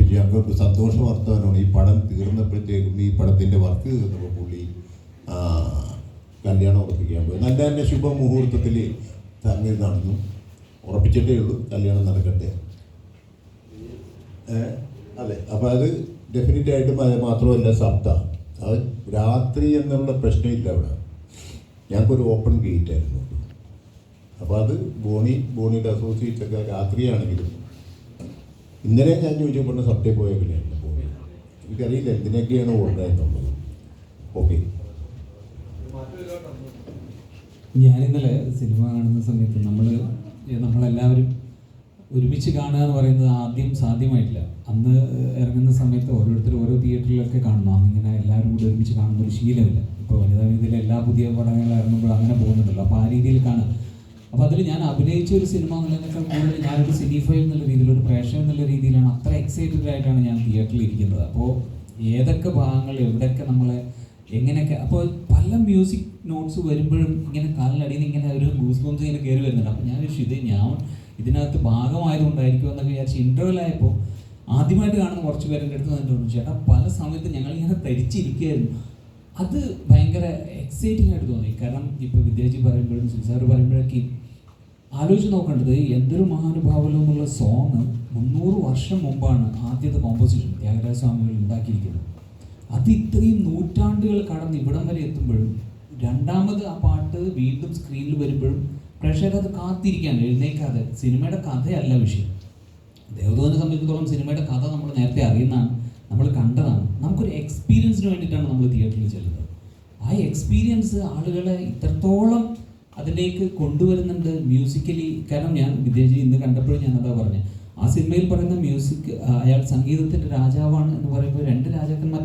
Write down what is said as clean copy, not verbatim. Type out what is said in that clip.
ഉറപ്പിച്ചു. ഞങ്ങൾക്ക് സന്തോഷ വർത്തമാനമാണ്. ഈ പടം തീർന്നപ്പോഴത്തേക്കും, ഈ പടത്തിൻ്റെ വർക്ക് തീർന്നപ്പോൾ പുള്ളി കല്യാണം ഉറപ്പിക്കാൻ പോയി. നല്ല തന്നെ ശുഭമുഹൂർത്തത്തിൽ സംഗതി നടന്നു. ഉറപ്പിച്ചിട്ടേ ഉള്ളൂ, കല്യാണം നടക്കട്ടെ. അതെ, അപ്പോൾ അത് ഡെഫിനറ്റായിട്ടും അത് മാത്രമല്ല സപ്ത, അത് രാത്രി എന്നുള്ള പ്രശ്നമില്ല അവിടെ. ഞങ്ങൾക്കൊരു ഓപ്പൺ ഗേറ്റ് ആയിരുന്നു. അപ്പോൾ അത് ബോണിയുടെ അസോസിയേറ്റ്സൊക്കെ രാത്രിയാണെങ്കിലും ഇന്നലെ ഞാൻ ചോദിച്ചപ്പോൾ സപ്തയിൽ പോയ പിന്നെയല്ല ബോണി. എനിക്കറിയില്ല എന്തിനൊക്കെയാണ് ഓർഡറായിട്ടുള്ളത്. ഓക്കെ, ഞാനിന്നലെ സിനിമ കാണുന്ന സമയത്ത് നമ്മളെല്ലാവരും ഒരുമിച്ച് കാണുക എന്ന് പറയുന്നത് ആദ്യം സാധ്യമായിട്ടില്ല. അന്ന് ഇറങ്ങുന്ന സമയത്ത് ഓരോരുത്തരും ഓരോ തിയേറ്ററിലൊക്കെ കാണണം. അന്നിങ്ങനെ എല്ലാവരും കൂടി ഒരുമിച്ച് കാണുന്ന ഒരു ശീലമില്ല. ഇപ്പോൾ വനിതാ വേദിയിലെ എല്ലാ പുതിയ പടങ്ങൾ ഇറങ്ങുമ്പോൾ അങ്ങനെ പോകുന്നുണ്ടല്ലോ. അപ്പോൾ ആ രീതിയിൽ കാണുക. അപ്പോൾ അതിൽ ഞാൻ അഭിനയിച്ച ഒരു സിനിമ എന്നുള്ളതിനേക്കാൾ കൂടുതൽ ഞാനൊരു സിനിഫൈൽ എന്നുള്ള രീതിയിൽ, ഒരു പ്രേക്ഷകൻ എന്നുള്ള രീതിയിലാണ്, അത്ര എക്സൈറ്റഡ് ആയിട്ടാണ് ഞാൻ തിയേറ്ററിൽ ഇരിക്കുന്നത്. അപ്പോൾ ഏതൊക്കെ ഭാഗങ്ങൾ എവിടെയൊക്കെ നമ്മളെ എങ്ങനെയൊക്കെ, അപ്പോൾ പല മ്യൂസിക് നോട്ട്സ് വരുമ്പോഴും ഇങ്ങനെ കാലിനടിയിൽ നിന്ന് ഇങ്ങനെ ഒരു ഗൂസ് ബംസ് ഇങ്ങനെ കയറി വരുന്നുണ്ട്. അപ്പോൾ ഞാൻ ഞാൻ ഇതിനകത്ത് ഭാഗമായതുകൊണ്ടായിരിക്കും എന്നൊക്കെ വിചാരിച്ച് ഇൻ്റർവെൽ ആദ്യമായിട്ട് കാണുന്ന കുറച്ച് പേരുടെ അടുത്ത് വന്നിട്ടുണ്ട്, ചേട്ടാ പല സമയത്ത് ഞങ്ങളിങ്ങനെ തരിച്ചിരിക്കുകയായിരുന്നു. അത് ഭയങ്കര എക്സൈറ്റിംഗ് ആയിട്ട് തോന്നി. കാരണം ഇപ്പോൾ വിദ്യാജി പറയുമ്പോഴും സുസാർ പറയുമ്പോഴൊക്കെ ആലോചിച്ച് നോക്കേണ്ടത് എന്തൊരു മഹാനുഭാവലോ എന്നുള്ള സോങ് 300 വർഷം മുമ്പാണ് ആദ്യത്തെ കോമ്പോസിഷൻ ത്യാഗരാജ സ്വാമികൾ ഉണ്ടാക്കിയിരിക്കുന്നത്. അത് ഇത്രയും നൂറ്റാണ്ടുകൾ കടന്ന് ഇവിടം വരെ എത്തുമ്പോഴും രണ്ടാമത് ആ പാട്ട് വീണ്ടും സ്ക്രീനിൽ വരുമ്പോഴും പ്രേക്ഷകരത് കാത്തിരിക്കാൻ എഴുന്നേക്കാതെ. സിനിമയുടെ കഥയല്ല വിഷയം. ദേവദൂതനെ സംബന്ധിച്ചിടത്തോളം സിനിമയുടെ കഥ നമ്മൾ നേരത്തെ അറിയുന്നതാണ്, നമ്മൾ കണ്ടതാണ്. നമുക്കൊരു എക്സ്പീരിയൻസിന് വേണ്ടിയിട്ടാണ് നമ്മൾ തിയേറ്ററിൽ ചെല്ലുന്നത്. ആ എക്സ്പീരിയൻസ് ആളുകളെ ഇത്രത്തോളം അതിലേക്ക് കൊണ്ടുവരുന്നുണ്ട് മ്യൂസിക്കലി. കാരണം ഞാൻ വിദ്യാജി ഇന്ന് കണ്ടപ്പോഴും ഞാനതാ പറഞ്ഞത്, ആ സിനിമയിൽ പറയുന്ന മ്യൂസിക്, അയാൾ സംഗീതത്തിൻ്റെ രാജാവാണ് എന്ന് പറയുമ്പോൾ 2 രാജാക്കന്മാർ